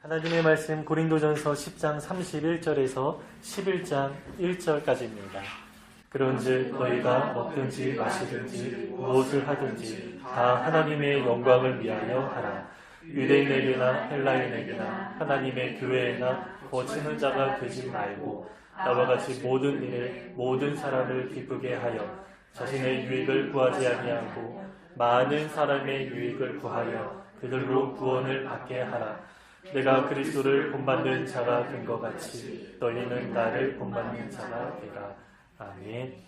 하나님의 말씀 고린도전서 10장 31절에서 11장 1절까지입니다. 그런즉 너희가 먹든지 마시든지 무엇을 하든지 다 하나님의 영광을 위하여 하라. 유대인에게나 헬라인에게나 하나님의 교회에나 거치는 자가 되지 말고 나와 같이 모든 일에 모든 사람을 기쁘게 하여 자신의 유익을 구하지 아니하고 많은 사람의 유익을 구하여 그들로 구원을 받게 하라. 내가 그리스도를 본받는 자가 된 것 같이 너희는 나를 본받는 자가 되라. 아멘.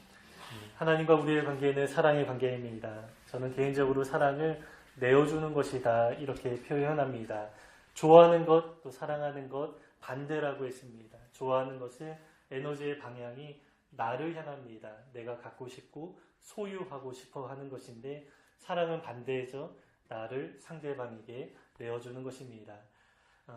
하나님과 우리의 관계는 사랑의 관계입니다. 저는 개인적으로 사랑을 내어주는 것이다 이렇게 표현합니다. 좋아하는 것, 또 사랑하는 것 반대라고 했습니다. 좋아하는 것은 에너지의 방향이 나를 향합니다. 내가 갖고 싶고 소유하고 싶어 하는 것인데, 사랑은 반대죠. 나를 상대방에게 내어주는 것입니다.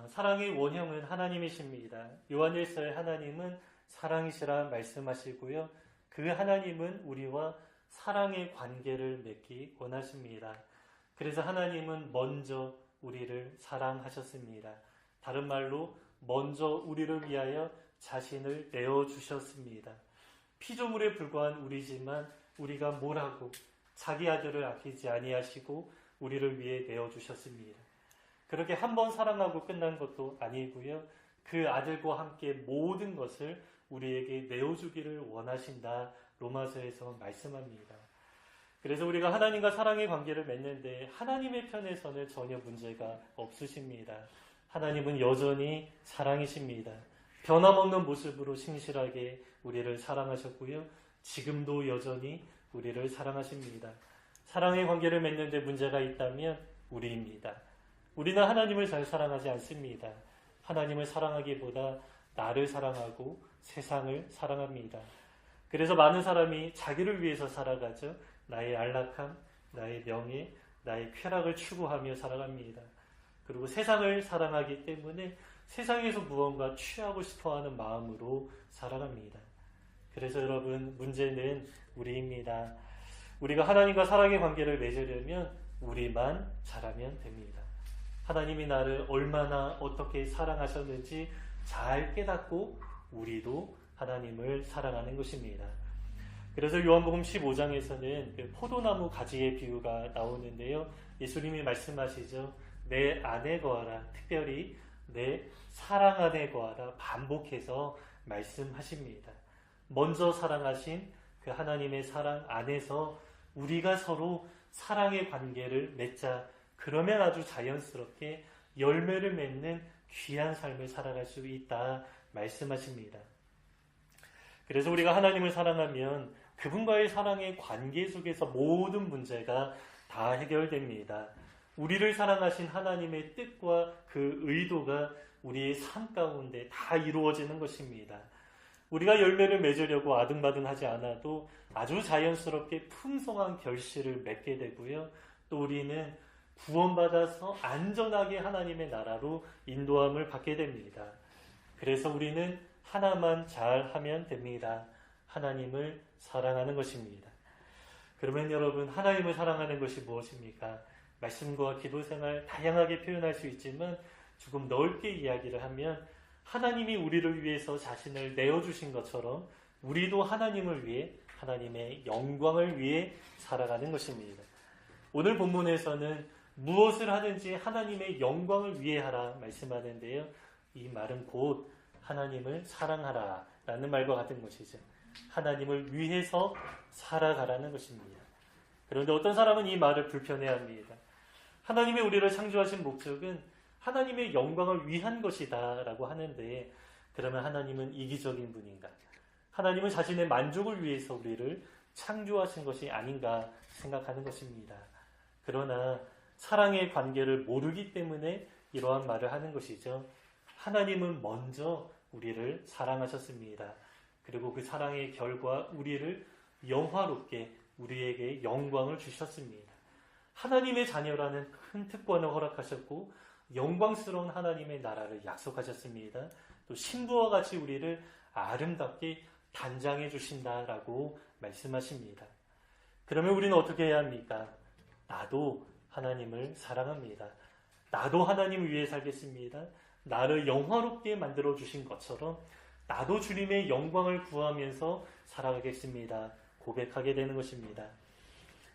사랑의 원형은 하나님이십니다. 요한일서의 하나님은 사랑이시라 말씀하시고요. 그 하나님은 우리와 사랑의 관계를 맺기 원하십니다. 그래서 하나님은 먼저 우리를 사랑하셨습니다. 다른 말로 먼저 우리를 위하여 자신을 내어주셨습니다. 피조물에 불과한 우리지만 우리가 뭘 하고 자기 아들을 아끼지 아니하시고 우리를 위해 내어주셨습니다. 그렇게 한 번 사랑하고 끝난 것도 아니고요. 그 아들과 함께 모든 것을 우리에게 내어주기를 원하신다. 로마서에서 말씀합니다. 그래서 우리가 하나님과 사랑의 관계를 맺는데 하나님의 편에서는 전혀 문제가 없으십니다. 하나님은 여전히 사랑이십니다. 변함없는 모습으로 신실하게 우리를 사랑하셨고요. 지금도 여전히 우리를 사랑하십니다. 사랑의 관계를 맺는데 문제가 있다면 우리입니다. 우리는 하나님을 잘 사랑하지 않습니다. 하나님을 사랑하기보다 나를 사랑하고 세상을 사랑합니다. 그래서 많은 사람이 자기를 위해서 살아가죠. 나의 안락함, 나의 명예, 나의 쾌락을 추구하며 살아갑니다. 그리고 세상을 사랑하기 때문에 세상에서 무언가 취하고 싶어하는 마음으로 살아갑니다. 그래서 여러분, 문제는 우리입니다. 우리가 하나님과 사랑의 관계를 맺으려면 우리만 잘하면 됩니다. 하나님이 나를 얼마나 어떻게 사랑하셨는지 잘 깨닫고 우리도 하나님을 사랑하는 것입니다. 그래서 요한복음 15장에서는 포도나무 가지의 비유가 나오는데요. 예수님이 말씀하시죠. 내 안에 거하라. 특별히 내 사랑 안에 거하라. 반복해서 말씀하십니다. 먼저 사랑하신 그 하나님의 사랑 안에서 우리가 서로 사랑의 관계를 맺자. 그러면 아주 자연스럽게 열매를 맺는 귀한 삶을 살아갈 수 있다 말씀하십니다. 그래서 우리가 하나님을 사랑하면 그분과의 사랑의 관계 속에서 모든 문제가 다 해결됩니다. 우리를 사랑하신 하나님의 뜻과 그 의도가 우리의 삶 가운데 다 이루어지는 것입니다. 우리가 열매를 맺으려고 아등바등하지 않아도 아주 자연스럽게 풍성한 결실을 맺게 되고요. 또 우리는 구원받아서 안전하게 하나님의 나라로 인도함을 받게 됩니다. 그래서 우리는 하나만 잘하면 됩니다. 하나님을 사랑하는 것입니다. 그러면 여러분, 하나님을 사랑하는 것이 무엇입니까? 말씀과 기도 생활 다양하게 표현할 수 있지만 조금 넓게 이야기를 하면 하나님이 우리를 위해서 자신을 내어주신 것처럼 우리도 하나님을 위해, 하나님의 영광을 위해 살아가는 것입니다. 오늘 본문에서는 무엇을 하든지 하나님의 영광을 위해 하라 말씀하는데요. 이 말은 곧 하나님을 사랑하라 라는 말과 같은 것이죠. 하나님을 위해서 살아가라는 것입니다. 그런데 어떤 사람은 이 말을 불편해합니다. 하나님이 우리를 창조하신 목적은 하나님의 영광을 위한 것이다 라고 하는데, 그러면 하나님은 이기적인 분인가? 하나님은 자신의 만족을 위해서 우리를 창조하신 것이 아닌가 생각하는 것입니다. 그러나 사랑의 관계를 모르기 때문에 이러한 말을 하는 것이죠. 하나님은 먼저 우리를 사랑하셨습니다. 그리고 그 사랑의 결과 우리를 영화롭게 우리에게 영광을 주셨습니다. 하나님의 자녀라는 큰 특권을 허락하셨고 영광스러운 하나님의 나라를 약속하셨습니다. 또 신부와 같이 우리를 아름답게 단장해 주신다라고 말씀하십니다. 그러면 우리는 어떻게 해야 합니까? 나도 하나님을 사랑합니다. 나도 하나님을 위해 살겠습니다. 나를 영화롭게 만들어 주신 것처럼 나도 주님의 영광을 구하면서 살아가겠습니다. 고백하게 되는 것입니다.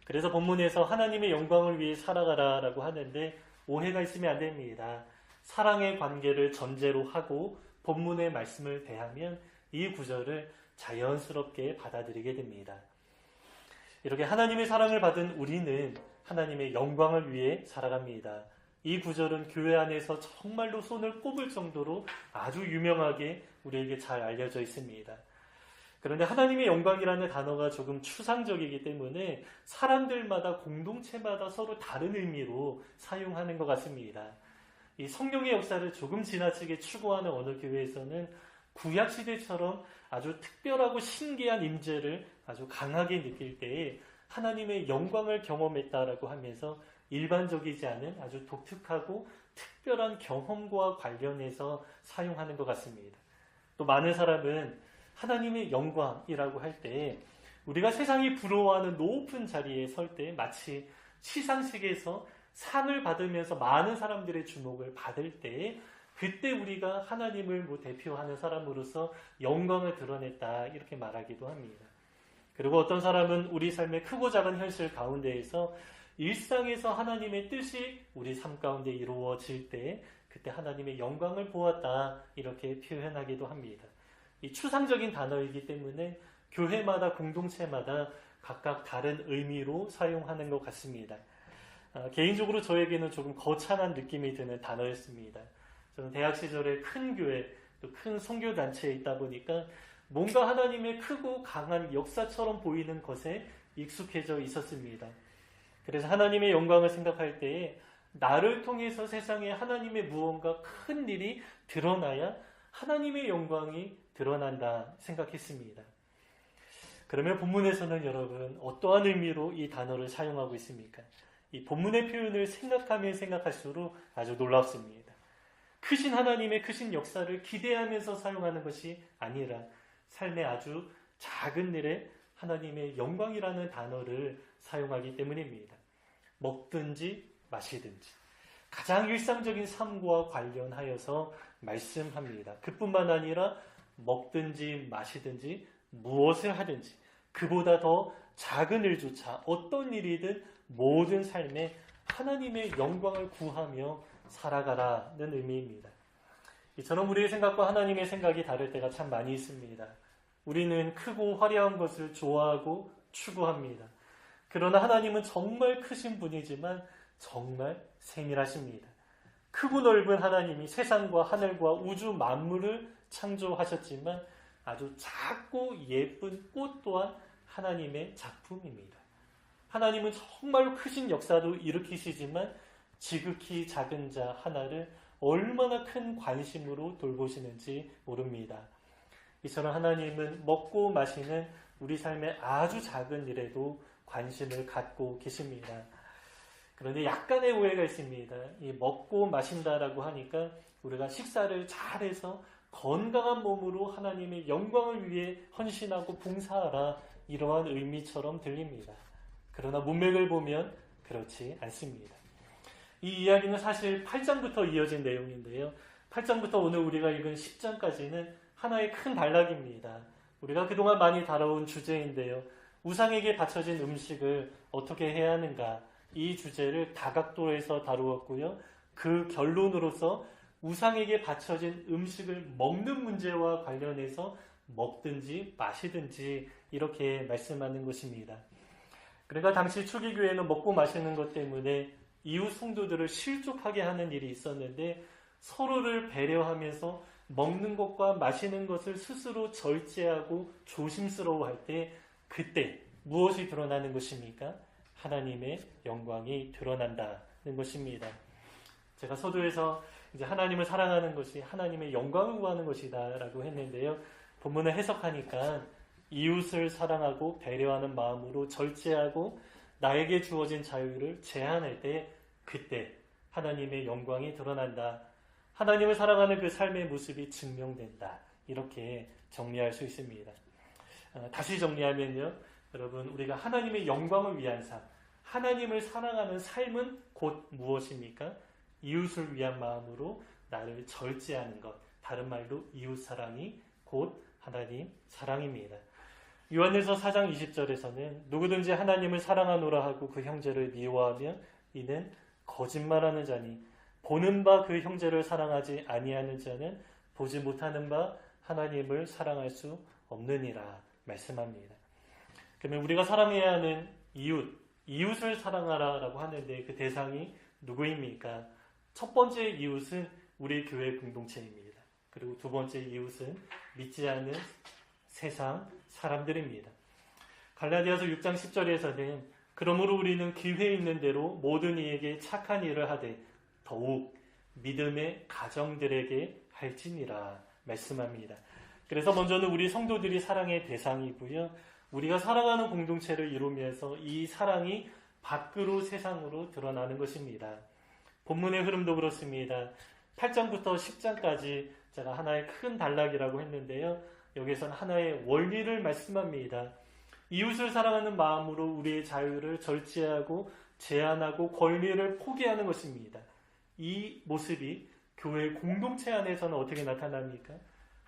그래서 본문에서 하나님의 영광을 위해 살아가라 라고 하는데 오해가 있으면 안 됩니다. 사랑의 관계를 전제로 하고 본문의 말씀을 대하면 이 구절을 자연스럽게 받아들이게 됩니다. 이렇게 하나님의 사랑을 받은 우리는 하나님의 영광을 위해 살아갑니다. 이 구절은 교회 안에서 정말로 손을 꼽을 정도로 아주 유명하게 우리에게 잘 알려져 있습니다. 그런데 하나님의 영광이라는 단어가 조금 추상적이기 때문에 사람들마다 공동체마다 서로 다른 의미로 사용하는 것 같습니다. 이 성령의 역사를 조금 지나치게 추구하는 어느 교회에서는 구약시대처럼 아주 특별하고 신기한 임재를 아주 강하게 느낄 때에 하나님의 영광을 경험했다라고 하면서 일반적이지 않은 아주 독특하고 특별한 경험과 관련해서 사용하는 것 같습니다. 또 많은 사람은 하나님의 영광이라고 할 때 우리가 세상이 부러워하는 높은 자리에 설 때 마치 시상식에서 상을 받으면서 많은 사람들의 주목을 받을 때 그때 우리가 하나님을 대표하는 사람으로서 영광을 드러냈다 이렇게 말하기도 합니다. 그리고 어떤 사람은 우리 삶의 크고 작은 현실 가운데에서 일상에서 하나님의 뜻이 우리 삶 가운데 이루어질 때 그때 하나님의 영광을 보았다 이렇게 표현하기도 합니다. 이 추상적인 단어이기 때문에 교회마다 공동체마다 각각 다른 의미로 사용하는 것 같습니다. 개인적으로 저에게는 조금 거창한 느낌이 드는 단어였습니다. 저는 대학 시절에 큰 교회, 또 큰 선교단체에 있다 보니까 뭔가 하나님의 크고 강한 역사처럼 보이는 것에 익숙해져 있었습니다. 그래서 하나님의 영광을 생각할 때에 나를 통해서 세상에 하나님의 무언가 큰 일이 드러나야 하나님의 영광이 드러난다 생각했습니다. 그러면 본문에서는 여러분 어떠한 의미로 이 단어를 사용하고 있습니까? 이 본문의 표현을 생각하면 생각할수록 아주 놀랍습니다. 크신 하나님의 크신 역사를 기대하면서 사용하는 것이 아니라 삶의 아주 작은 일에 하나님의 영광이라는 단어를 사용하기 때문입니다. 먹든지 마시든지 가장 일상적인 삶과 관련하여서 말씀합니다. 그뿐만 아니라 먹든지 마시든지 무엇을 하든지 그보다 더 작은 일조차 어떤 일이든 모든 삶에 하나님의 영광을 구하며 살아가라는 의미입니다. 이처럼 우리의 생각과 하나님의 생각이 다를 때가 참 많이 있습니다. 우리는 크고 화려한 것을 좋아하고 추구합니다. 그러나 하나님은 정말 크신 분이지만 정말 세밀하십니다. 크고 넓은 하나님이 세상과 하늘과 우주 만물을 창조하셨지만 아주 작고 예쁜 꽃 또한 하나님의 작품입니다. 하나님은 정말로 크신 역사도 일으키시지만 지극히 작은 자 하나를 얼마나 큰 관심으로 돌보시는지 모릅니다. 이처럼 하나님은 먹고 마시는 우리 삶의 아주 작은 일에도 관심을 갖고 계십니다. 그런데 약간의 오해가 있습니다. 이 먹고 마신다라고 하니까 우리가 식사를 잘해서 건강한 몸으로 하나님의 영광을 위해 헌신하고 봉사하라 이러한 의미처럼 들립니다. 그러나 문맥을 보면 그렇지 않습니다. 이 이야기는 사실 8장부터 이어진 내용인데요. 8장부터 오늘 우리가 읽은 10장까지는 하나의 큰 단락입니다. 우리가 그동안 많이 다뤄온 주제인데요. 우상에게 바쳐진 음식을 어떻게 해야 하는가 이 주제를 다각도에서 다루었고요. 그 결론으로서 우상에게 바쳐진 음식을 먹는 문제와 관련해서 먹든지 마시든지 이렇게 말씀하는 것입니다. 그러니까 당시 초기교회는 먹고 마시는 것 때문에 이웃 성도들을 실족하게 하는 일이 있었는데 서로를 배려하면서 먹는 것과 마시는 것을 스스로 절제하고 조심스러워할 때 그때 무엇이 드러나는 것입니까? 하나님의 영광이 드러난다는 것입니다. 제가 서두에서 이제 하나님을 사랑하는 것이 하나님의 영광을 구하는 것이다 라고 했는데요. 본문을 해석하니까 이웃을 사랑하고 배려하는 마음으로 절제하고 나에게 주어진 자유를 제한할 때 그때 하나님의 영광이 드러난다. 하나님을 사랑하는 그 삶의 모습이 증명된다. 이렇게 정리할 수 있습니다. 다시 정리하면요. 여러분 우리가 하나님의 영광을 위한 삶, 하나님을 사랑하는 삶은 곧 무엇입니까? 이웃을 위한 마음으로 나를 절제하는 것, 다른 말로 이웃사랑이 곧 하나님 사랑입니다. 요한일서 4장 20절에서는 누구든지 하나님을 사랑하노라 하고 그 형제를 미워하면 이는 거짓말하는 자니 보는 바 그 형제를 사랑하지 아니하는 자는 보지 못하는 바 하나님을 사랑할 수 없느니라 말씀합니다. 그러면 우리가 사랑해야 하는 이웃을 사랑하라 라고 하는데 그 대상이 누구입니까? 첫 번째 이웃은 우리 교회 공동체입니다. 그리고 두 번째 이웃은 믿지 않는 세상 사람들입니다. 갈라디아서 6장 10절에서는 그러므로 우리는 기회 있는 대로 모든 이에게 착한 일을 하되 더욱 믿음의 가정들에게 할지니라 말씀합니다. 그래서 먼저는 우리 성도들이 사랑의 대상이고요. 우리가 사랑하는 공동체를 이루면서 이 사랑이 밖으로 세상으로 드러나는 것입니다. 본문의 흐름도 그렇습니다. 8장부터 10장까지 제가 하나의 큰 단락이라고 했는데요. 여기서는 하나의 원리를 말씀합니다. 이웃을 사랑하는 마음으로 우리의 자유를 절제하고 제한하고 권리를 포기하는 것입니다. 이 모습이 교회 공동체 안에서는 어떻게 나타납니까?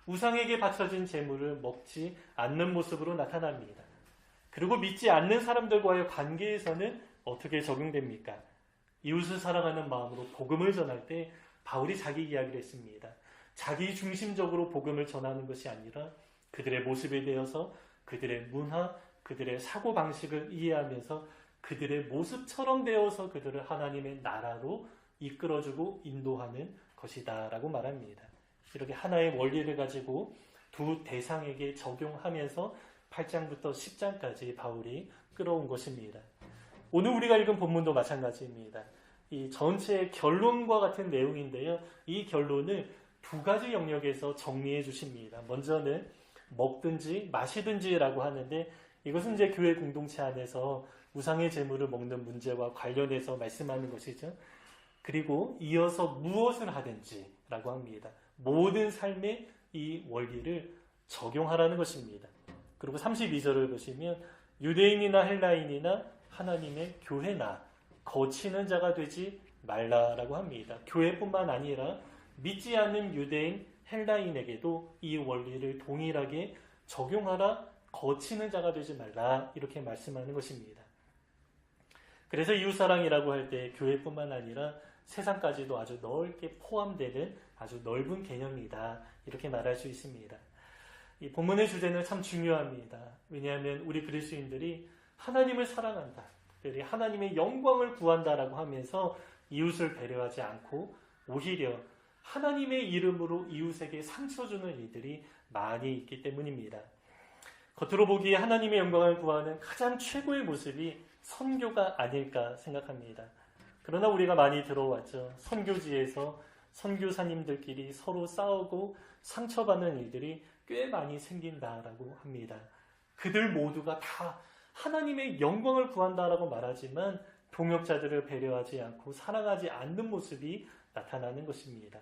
우상에게 바쳐진 재물을 먹지 않는 모습으로 나타납니다. 그리고 믿지 않는 사람들과의 관계에서는 어떻게 적용됩니까? 이웃을 사랑하는 마음으로 복음을 전할 때 바울이 자기 이야기를 했습니다. 자기 중심적으로 복음을 전하는 것이 아니라 그들의 모습에 대해서 그들의 문화, 그들의 사고방식을 이해하면서 그들의 모습처럼 되어서 그들을 하나님의 나라로 이끌어주고 인도하는 것이다 라고 말합니다. 이렇게 하나의 원리를 가지고 두 대상에게 적용하면서 8장부터 10장까지 바울이 끌어온 것입니다. 오늘 우리가 읽은 본문도 마찬가지입니다. 이 전체의 결론과 같은 내용인데요. 이 결론을 두 가지 영역에서 정리해 주십니다. 먼저는 먹든지 마시든지라고 하는데 이것은 이제 교회 공동체 안에서 우상의 제물을 먹는 문제와 관련해서 말씀하는 것이죠. 그리고 이어서 무엇을 하든지라고 합니다. 모든 삶에 이 원리를 적용하라는 것입니다. 그리고 32절을 보시면 유대인이나 헬라인이나 하나님의 교회나 거치는 자가 되지 말라라고 합니다. 교회뿐만 아니라 믿지 않는 유대인, 헬라인에게도 이 원리를 동일하게 적용하라, 거치는 자가 되지 말라 이렇게 말씀하는 것입니다. 그래서 이웃사랑이라고 할 때 교회뿐만 아니라 세상까지도 아주 넓게 포함되는 아주 넓은 개념이다 이렇게 말할 수 있습니다. 이 본문의 주제는 참 중요합니다. 왜냐하면 우리 그리스도인들이 하나님을 사랑한다, 특별히 하나님의 영광을 구한다라고 하면서 이웃을 배려하지 않고 오히려 하나님의 이름으로 이웃에게 상처 주는 일들이 많이 있기 때문입니다. 겉으로 보기에 하나님의 영광을 구하는 가장 최고의 모습이 선교가 아닐까 생각합니다. 그러나 우리가 많이 들어왔죠. 선교지에서 선교사님들끼리 서로 싸우고 상처받는 일들이 꽤 많이 생긴다라고 합니다. 그들 모두가 다 하나님의 영광을 구한다라고 말하지만 동역자들을 배려하지 않고 사랑하지 않는 모습이 나타나는 것입니다.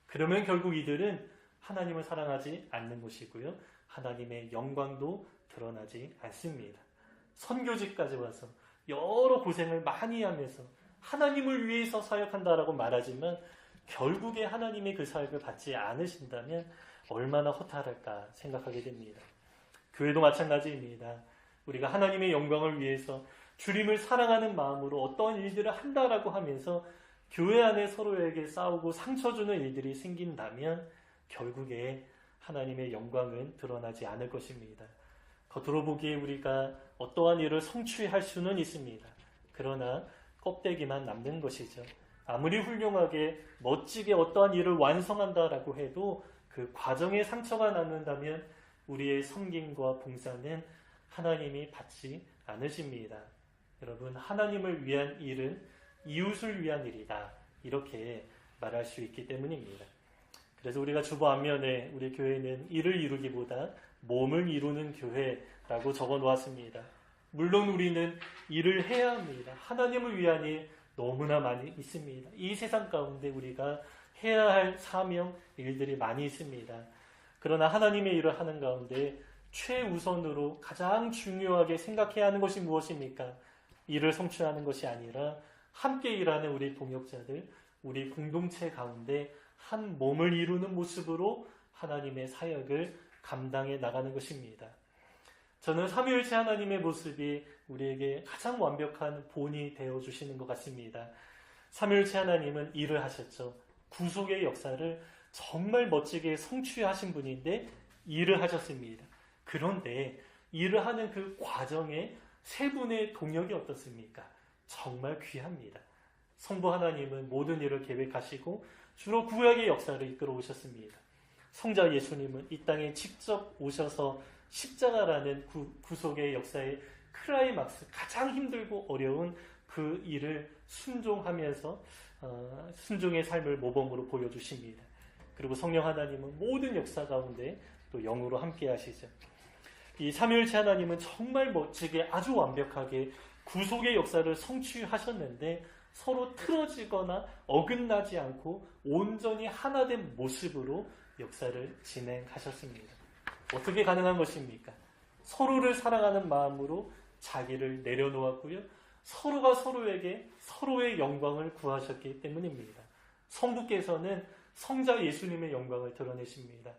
그러면 결국 이들은 하나님을 사랑하지 않는 것이고요. 하나님의 영광도 드러나지 않습니다. 선교지까지 와서 여러 고생을 많이 하면서 하나님을 위해서 사역한다라고 말하지만 결국에 하나님의 그 사역을 받지 않으신다면 얼마나 허탈할까 생각하게 됩니다. 교회도 마찬가지입니다. 우리가 하나님의 영광을 위해서 주님을 사랑하는 마음으로 어떤 일들을 한다라고 하면서 교회 안에 서로에게 싸우고 상처 주는 일들이 생긴다면 결국에 하나님의 영광은 드러나지 않을 것입니다. 겉으로 보기에 우리가 어떠한 일을 성취할 수는 있습니다. 그러나 껍데기만 남는 것이죠. 아무리 훌륭하게 멋지게 어떠한 일을 완성한다라고 해도 그 과정에 상처가 남는다면 우리의 섬김과 봉사는 하나님이 받지 않으십니다. 여러분, 하나님을 위한 일은 이웃을 위한 일이다. 이렇게 말할 수 있기 때문입니다. 그래서 우리가 주보 앞면에 우리 교회는 일을 이루기보다 몸을 이루는 교회라고 적어 놓았습니다. 물론 우리는 일을 해야 합니다. 하나님을 위한 일 너무나 많이 있습니다. 이 세상 가운데 우리가 해야 할 사명, 일들이 많이 있습니다. 그러나 하나님의 일을 하는 가운데 최우선으로 가장 중요하게 생각해야 하는 것이 무엇입니까? 일을 성취하는 것이 아니라 함께 일하는 우리 동역자들, 우리 공동체 가운데 한 몸을 이루는 모습으로 하나님의 사역을 감당해 나가는 것입니다. 저는 삼위일체 하나님의 모습이 우리에게 가장 완벽한 본이 되어주시는 것 같습니다. 삼위일체 하나님은 일을 하셨죠. 구속의 역사를 정말 멋지게 성취하신 분인데 일을 하셨습니다. 그런데 일을 하는 그 과정에 세 분의 동역이 어떻습니까? 정말 귀합니다. 성부 하나님은 모든 일을 계획하시고 주로 구약의 역사를 이끌어 오셨습니다. 성자 예수님은 이 땅에 직접 오셔서 십자가라는 구속의 역사의 클라이막스, 가장 힘들고 어려운 그 일을 순종하면서 순종의 삶을 모범으로 보여주십니다. 그리고 성령 하나님은 모든 역사 가운데 또 영으로 함께 하시죠. 이 삼위일체 하나님은 정말 멋지게 아주 완벽하게 구속의 역사를 성취하셨는데 서로 틀어지거나 어긋나지 않고 온전히 하나된 모습으로 역사를 진행하셨습니다. 어떻게 가능한 것입니까? 서로를 사랑하는 마음으로 자기를 내려놓았고요. 서로가 서로에게 서로의 영광을 구하셨기 때문입니다. 성부께서는 성자 예수님의 영광을 드러내십니다.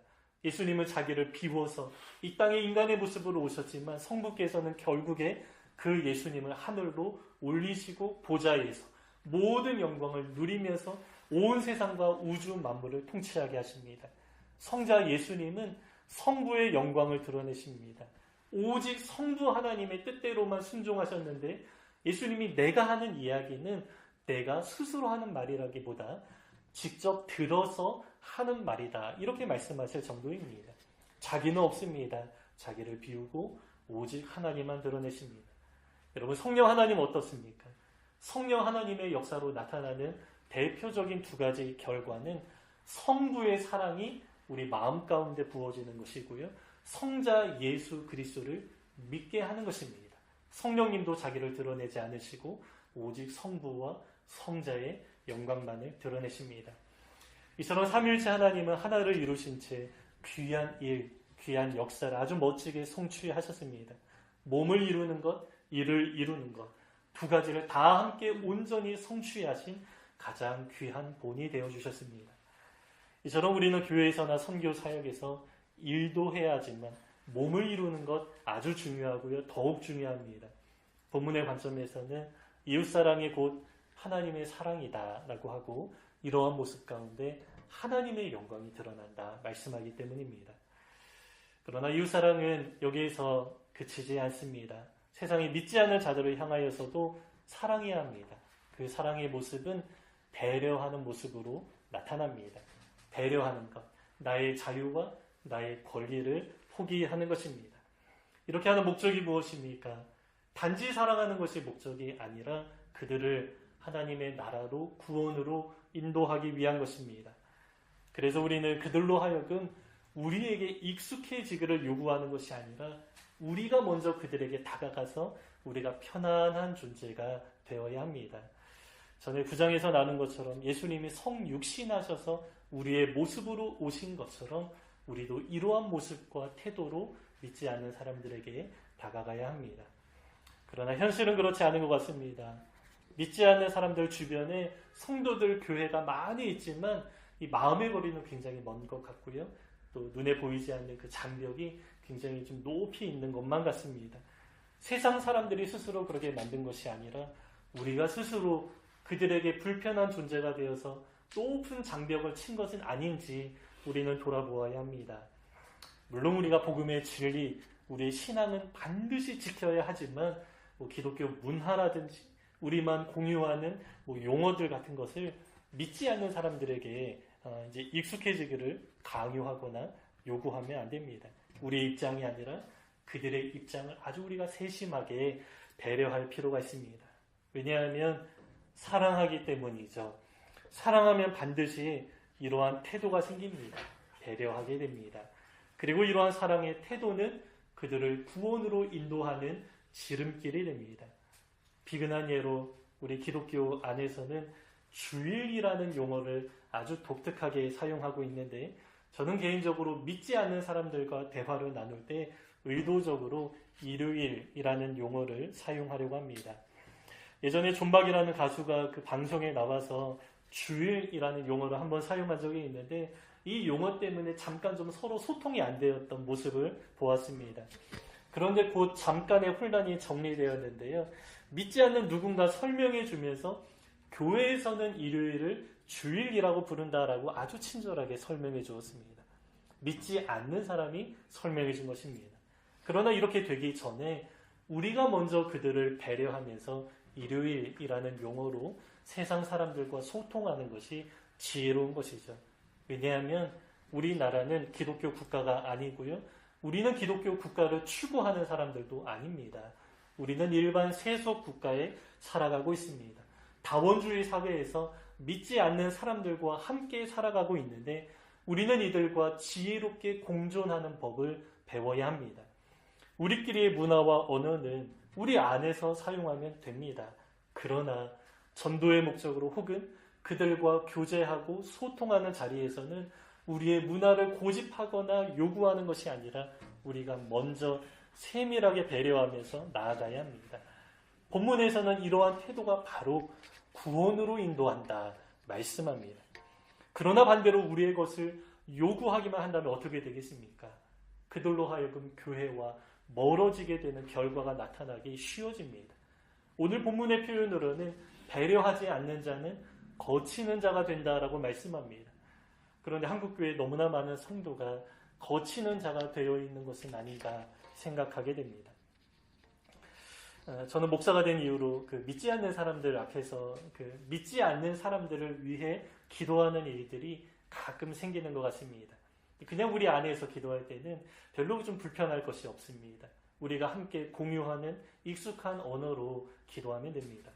예수님은 자기를 비워서 이 땅에 인간의 모습으로 오셨지만 성부께서는 결국에 그 예수님을 하늘로 올리시고 보좌에서 모든 영광을 누리면서 온 세상과 우주 만물을 통치하게 하십니다. 성자 예수님은 성부의 영광을 드러내십니다. 오직 성부 하나님의 뜻대로만 순종하셨는데 예수님이 내가 하는 이야기는 내가 스스로 하는 말이라기보다 직접 들어서 하는 말이다. 이렇게 말씀하실 정도입니다. 자기는 없습니다. 자기를 비우고 오직 하나님만 드러내십니다. 여러분, 성령 하나님 어떻습니까? 성령 하나님의 역사로 나타나는 대표적인 두 가지 결과는 성부의 사랑이 우리 마음 가운데 부어지는 것이고요. 성자 예수 그리스도를 믿게 하는 것입니다. 성령님도 자기를 드러내지 않으시고 오직 성부와 성자의 영광만을 드러내십니다. 이처럼 삼위일체 하나님은 하나를 이루신 채 귀한 일, 귀한 역사를 아주 멋지게 성취하셨습니다. 몸을 이루는 것, 일을 이루는 것, 두 가지를 다 함께 온전히 성취하신 가장 귀한 본이 되어주셨습니다. 이처럼 우리는 교회에서나 선교 사역에서 일도 해야 하지만 몸을 이루는 것 아주 중요하고요. 더욱 중요합니다. 본문의 관점에서는 이웃사랑이 곧 하나님의 사랑이다 라고 하고 이러한 모습 가운데 하나님의 영광이 드러난다 말씀하기 때문입니다. 그러나 이웃사랑은 여기에서 그치지 않습니다. 세상에 믿지 않는 자들을 향하여서도 사랑해야 합니다. 그 사랑의 모습은 배려하는 모습으로 나타납니다. 배려하는 것, 나의 자유와 나의 권리를 포기하는 것입니다. 이렇게 하는 목적이 무엇입니까? 단지 사랑하는 것이 목적이 아니라 그들을 하나님의 나라로 구원으로 인도하기 위한 것입니다. 그래서 우리는 그들로 하여금 우리에게 익숙해지기를 요구하는 것이 아니라 우리가 먼저 그들에게 다가가서 우리가 편안한 존재가 되어야 합니다. 전에 9장에서 나눈 것처럼 예수님이 성육신하셔서 우리의 모습으로 오신 것처럼 우리도 이러한 모습과 태도로 믿지 않는 사람들에게 다가가야 합니다. 그러나 현실은 그렇지 않은 것 같습니다. 믿지 않는 사람들 주변에 성도들 교회가 많이 있지만 이 마음의 거리는 굉장히 먼 것 같고요. 또 눈에 보이지 않는 그 장벽이 굉장히 좀 높이 있는 것만 같습니다. 세상 사람들이 스스로 그렇게 만든 것이 아니라 우리가 스스로 그들에게 불편한 존재가 되어서 높은 장벽을 친 것은 아닌지 우리는 돌아보아야 합니다. 물론 우리가 복음의 진리, 우리의 신앙은 반드시 지켜야 하지만 기독교 문화라든지 우리만 공유하는 용어들 같은 것을 믿지 않는 사람들에게 이제 익숙해지기를 강요하거나 요구하면 안 됩니다. 우리의 입장이 아니라 그들의 입장을 아주 우리가 세심하게 배려할 필요가 있습니다. 왜냐하면 사랑하기 때문이죠. 사랑하면 반드시 이러한 태도가 생깁니다. 배려하게 됩니다. 그리고 이러한 사랑의 태도는 그들을 구원으로 인도하는 지름길이 됩니다. 비근한 예로 우리 기독교 안에서는 주일이라는 용어를 아주 독특하게 사용하고 있는데 저는 개인적으로 믿지 않는 사람들과 대화를 나눌 때 의도적으로 일요일이라는 용어를 사용하려고 합니다. 예전에 존박이라는 가수가 그 방송에 나와서 주일이라는 용어를 한번 사용한 적이 있는데 이 용어 때문에 잠깐 좀 서로 소통이 안 되었던 모습을 보았습니다. 그런데 곧 잠깐의 혼란이 정리되었는데요. 믿지 않는 누군가 설명해 주면서 교회에서는 일요일을 주일이라고 부른다라고 아주 친절하게 설명해 주었습니다. 믿지 않는 사람이 설명해 준 것입니다. 그러나 이렇게 되기 전에 우리가 먼저 그들을 배려하면서 일요일이라는 용어로 세상 사람들과 소통하는 것이 지혜로운 것이죠. 왜냐하면 우리나라는 기독교 국가가 아니고요. 우리는 기독교 국가를 추구하는 사람들도 아닙니다. 우리는 일반 세속 국가에 살아가고 있습니다. 다원주의 사회에서 믿지 않는 사람들과 함께 살아가고 있는데 우리는 이들과 지혜롭게 공존하는 법을 배워야 합니다. 우리끼리의 문화와 언어는 우리 안에서 사용하면 됩니다. 그러나 전도의 목적으로 혹은 그들과 교제하고 소통하는 자리에서는 우리의 문화를 고집하거나 요구하는 것이 아니라 우리가 먼저 세밀하게 배려하면서 나아가야 합니다. 본문에서는 이러한 태도가 바로 구원으로 인도한다 말씀합니다. 그러나 반대로 우리의 것을 요구하기만 한다면 어떻게 되겠습니까? 그들로 하여금 교회와 멀어지게 되는 결과가 나타나기 쉬워집니다. 오늘 본문의 표현으로는 배려하지 않는 자는 거치는 자가 된다라고 말씀합니다. 그런데 한국교회에 너무나 많은 성도가 거치는 자가 되어 있는 것은 아닌가 생각하게 됩니다. 저는 목사가 된 이후로 믿지 않는 사람들 앞에서 믿지 않는 사람들을 위해 기도하는 일들이 가끔 생기는 것 같습니다. 그냥 우리 안에서 기도할 때는 별로 좀 불편할 것이 없습니다. 우리가 함께 공유하는 익숙한 언어로 기도하면 됩니다.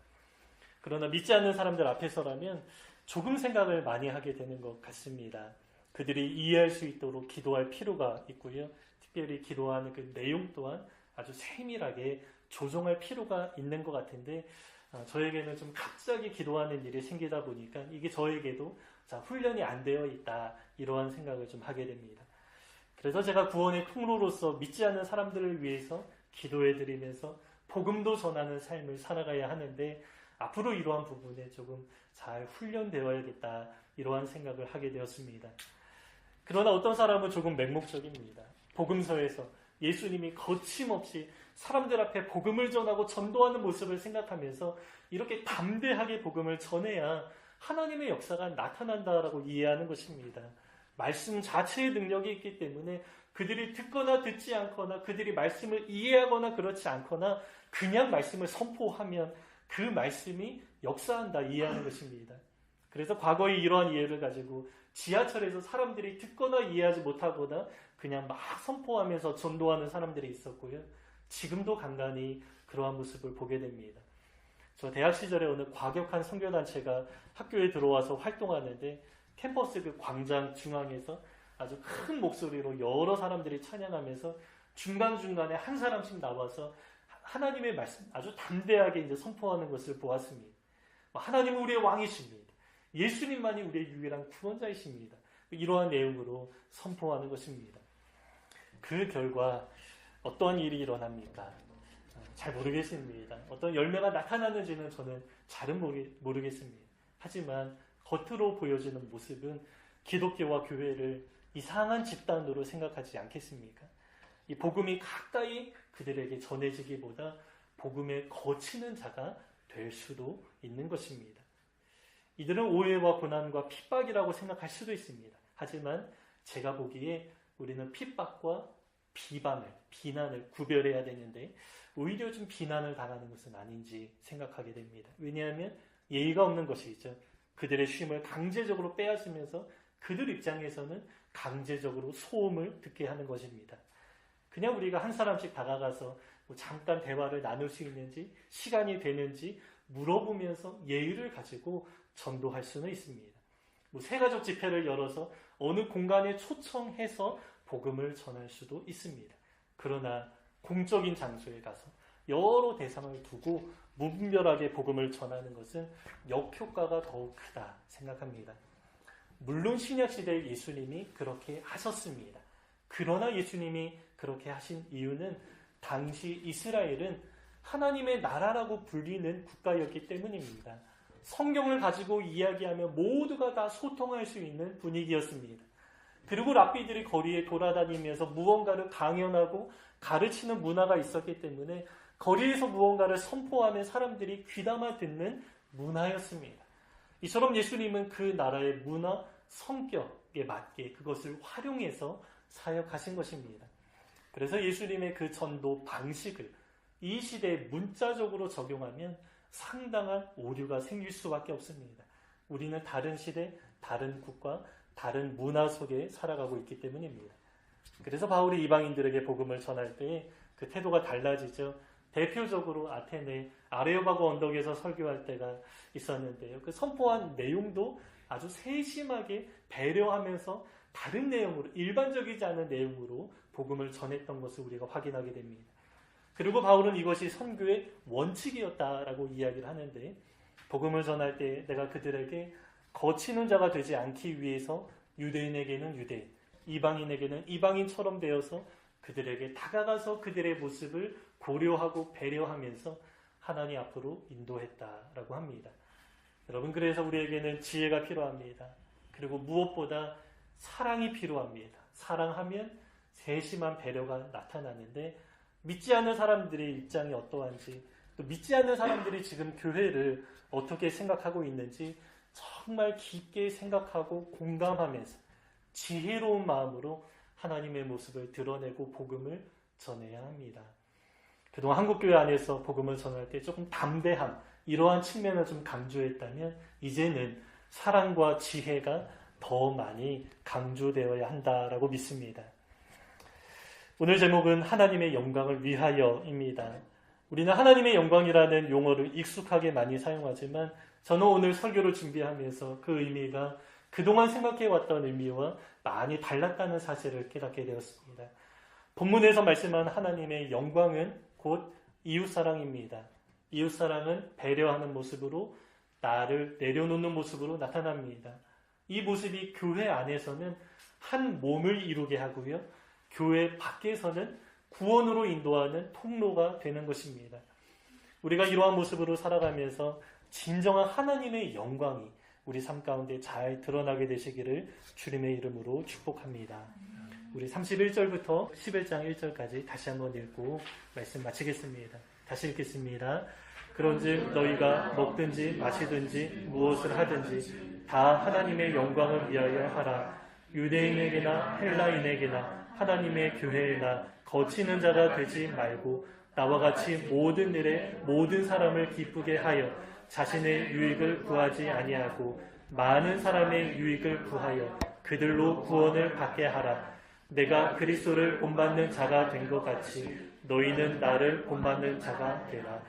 그러나 믿지 않는 사람들 앞에서라면 조금 생각을 많이 하게 되는 것 같습니다. 그들이 이해할 수 있도록 기도할 필요가 있고요. 특별히 기도하는 그 내용 또한 아주 세밀하게 조정할 필요가 있는 것 같은데 저에게는 좀 갑자기 기도하는 일이 생기다 보니까 이게 저에게도 훈련이 안 되어 있다 이러한 생각을 좀 하게 됩니다. 그래서 제가 구원의 통로로서 믿지 않는 사람들을 위해서 기도해드리면서 복음도 전하는 삶을 살아가야 하는데 앞으로 이러한 부분에 조금 잘 훈련되어야겠다 이러한 생각을 하게 되었습니다. 그러나 어떤 사람은 조금 맹목적입니다. 복음서에서 예수님이 거침없이 사람들 앞에 복음을 전하고 전도하는 모습을 생각하면서 이렇게 담대하게 복음을 전해야 하나님의 역사가 나타난다라고 이해하는 것입니다. 말씀 자체의 능력이 있기 때문에 그들이 듣거나 듣지 않거나 그들이 말씀을 이해하거나 그렇지 않거나 그냥 말씀을 선포하면 그 말씀이 역사한다 이해하는 것입니다. 그래서 과거에 이러한 이해를 가지고 지하철에서 사람들이 듣거나 이해하지 못하거나 그냥 막 선포하면서 전도하는 사람들이 있었고요. 지금도 간간히 그러한 모습을 보게 됩니다. 저 대학 시절에 어느 과격한 선교단체가 학교에 들어와서 활동하는데 캠퍼스 그 광장 중앙에서 아주 큰 목소리로 여러 사람들이 찬양하면서 중간중간에 한 사람씩 나와서 하나님의 말씀 아주 담대하게 이제 선포하는 것을 보았습니다. 하나님은 우리의 왕이십니다. 예수님만이 우리의 유일한 구원자이십니다. 이러한 내용으로 선포하는 것입니다. 그 결과 어떤 일이 일어납니까? 잘 모르겠습니다. 어떤 열매가 나타나는지는 저는 잘은 모르겠습니다. 하지만 겉으로 보여지는 모습은 기독교와 교회를 이상한 집단으로 생각하지 않겠습니까? 이 복음이 가까이 그들에게 전해지기보다 복음에 거치는 자가 될 수도 있는 것입니다. 이들은 오해와 고난과 핍박이라고 생각할 수도 있습니다. 하지만 제가 보기에 우리는 핍박과 비난을 구별해야 되는데 오히려 좀 비난을 당하는 것은 아닌지 생각하게 됩니다. 왜냐하면 예의가 없는 것이죠. 그들의 쉼을 강제적으로 빼앗으면서 그들 입장에서는 강제적으로 소음을 듣게 하는 것입니다. 그냥 우리가 한 사람씩 다가가서 잠깐 대화를 나눌 수 있는지 시간이 되는지 물어보면서 예의를 가지고 전도할 수는 있습니다. 새가족 집회를 열어서 어느 공간에 초청해서 복음을 전할 수도 있습니다. 그러나 공적인 장소에 가서 여러 대상을 두고 무분별하게 복음을 전하는 것은 역효과가 더욱 크다 생각합니다. 물론 신약시대의 예수님이 그렇게 하셨습니다. 그러나 예수님이 그렇게 하신 이유는 당시 이스라엘은 하나님의 나라라고 불리는 국가였기 때문입니다. 성경을 가지고 이야기하며 모두가 다 소통할 수 있는 분위기였습니다. 그리고 랍비들이 거리에 돌아다니면서 무언가를 강연하고 가르치는 문화가 있었기 때문에 거리에서 무언가를 선포하면 사람들이 귀담아 듣는 문화였습니다. 이처럼 예수님은 그 나라의 문화, 성격에 맞게 그것을 활용해서 사역하신 것입니다. 그래서 예수님의 그 전도 방식을 이 시대에 문자적으로 적용하면 상당한 오류가 생길 수밖에 없습니다. 우리는 다른 시대, 다른 국가, 다른 문화 속에 살아가고 있기 때문입니다. 그래서 바울이 이방인들에게 복음을 전할 때 그 태도가 달라지죠. 대표적으로 아테네 아레오바고 언덕에서 설교할 때가 있었는데요. 그 선포한 내용도 아주 세심하게 배려하면서 다른 내용으로, 일반적이지 않은 내용으로 복음을 전했던 것을 우리가 확인하게 됩니다. 그리고 바울은 이것이 선교의 원칙이었다라고 이야기를 하는데, 복음을 전할 때 내가 그들에게 거치는 자가 되지 않기 위해서 유대인에게는 유대인, 이방인에게는 이방인처럼 되어서 그들에게 다가가서 그들의 모습을 고려하고 배려하면서 하나님 앞으로 인도했다라고 합니다. 여러분, 그래서 우리에게는 지혜가 필요합니다. 그리고 무엇보다 사랑이 필요합니다. 사랑하면 세심한 배려가 나타나는데, 믿지 않는 사람들의 입장이 어떠한지, 또 믿지 않는 사람들이 지금 교회를 어떻게 생각하고 있는지 정말 깊게 생각하고 공감하면서 지혜로운 마음으로 하나님의 모습을 드러내고 복음을 전해야 합니다. 그동안 한국교회 안에서 복음을 전할 때 조금 담대함, 이러한 측면을 좀 강조했다면 이제는 사랑과 지혜가 더 많이 강조되어야 한다라고 믿습니다. 오늘 제목은 하나님의 영광을 위하여입니다. 우리는 하나님의 영광이라는 용어를 익숙하게 많이 사용하지만 저는 오늘 설교를 준비하면서 그 의미가 그동안 생각해왔던 의미와 많이 달랐다는 사실을 깨닫게 되었습니다. 본문에서 말씀한 하나님의 영광은 곧 이웃사랑입니다. 이웃사랑은 배려하는 모습으로, 나를 내려놓는 모습으로 나타납니다. 이 모습이 교회 안에서는 한 몸을 이루게 하고요, 교회 밖에서는 구원으로 인도하는 통로가 되는 것입니다. 우리가 이러한 모습으로 살아가면서 진정한 하나님의 영광이 우리 삶 가운데 잘 드러나게 되시기를 주님의 이름으로 축복합니다. 우리 31절부터 11장 1절까지 다시 한번 읽고 말씀 마치겠습니다. 다시 읽겠습니다. 그런즉 너희가 먹든지 마시든지 무엇을 하든지 다 하나님의 영광을 위하여 하라. 유대인에게나 헬라인에게나 하나님의 교회에나 거치는 자가 되지 말고 나와 같이 모든 일에 모든 사람을 기쁘게 하여 자신의 유익을 구하지 아니하고 많은 사람의 유익을 구하여 그들로 구원을 받게 하라. 내가 그리스도를 본받는 자가 된 것 같이 너희는 나를 본받는 자가 되라.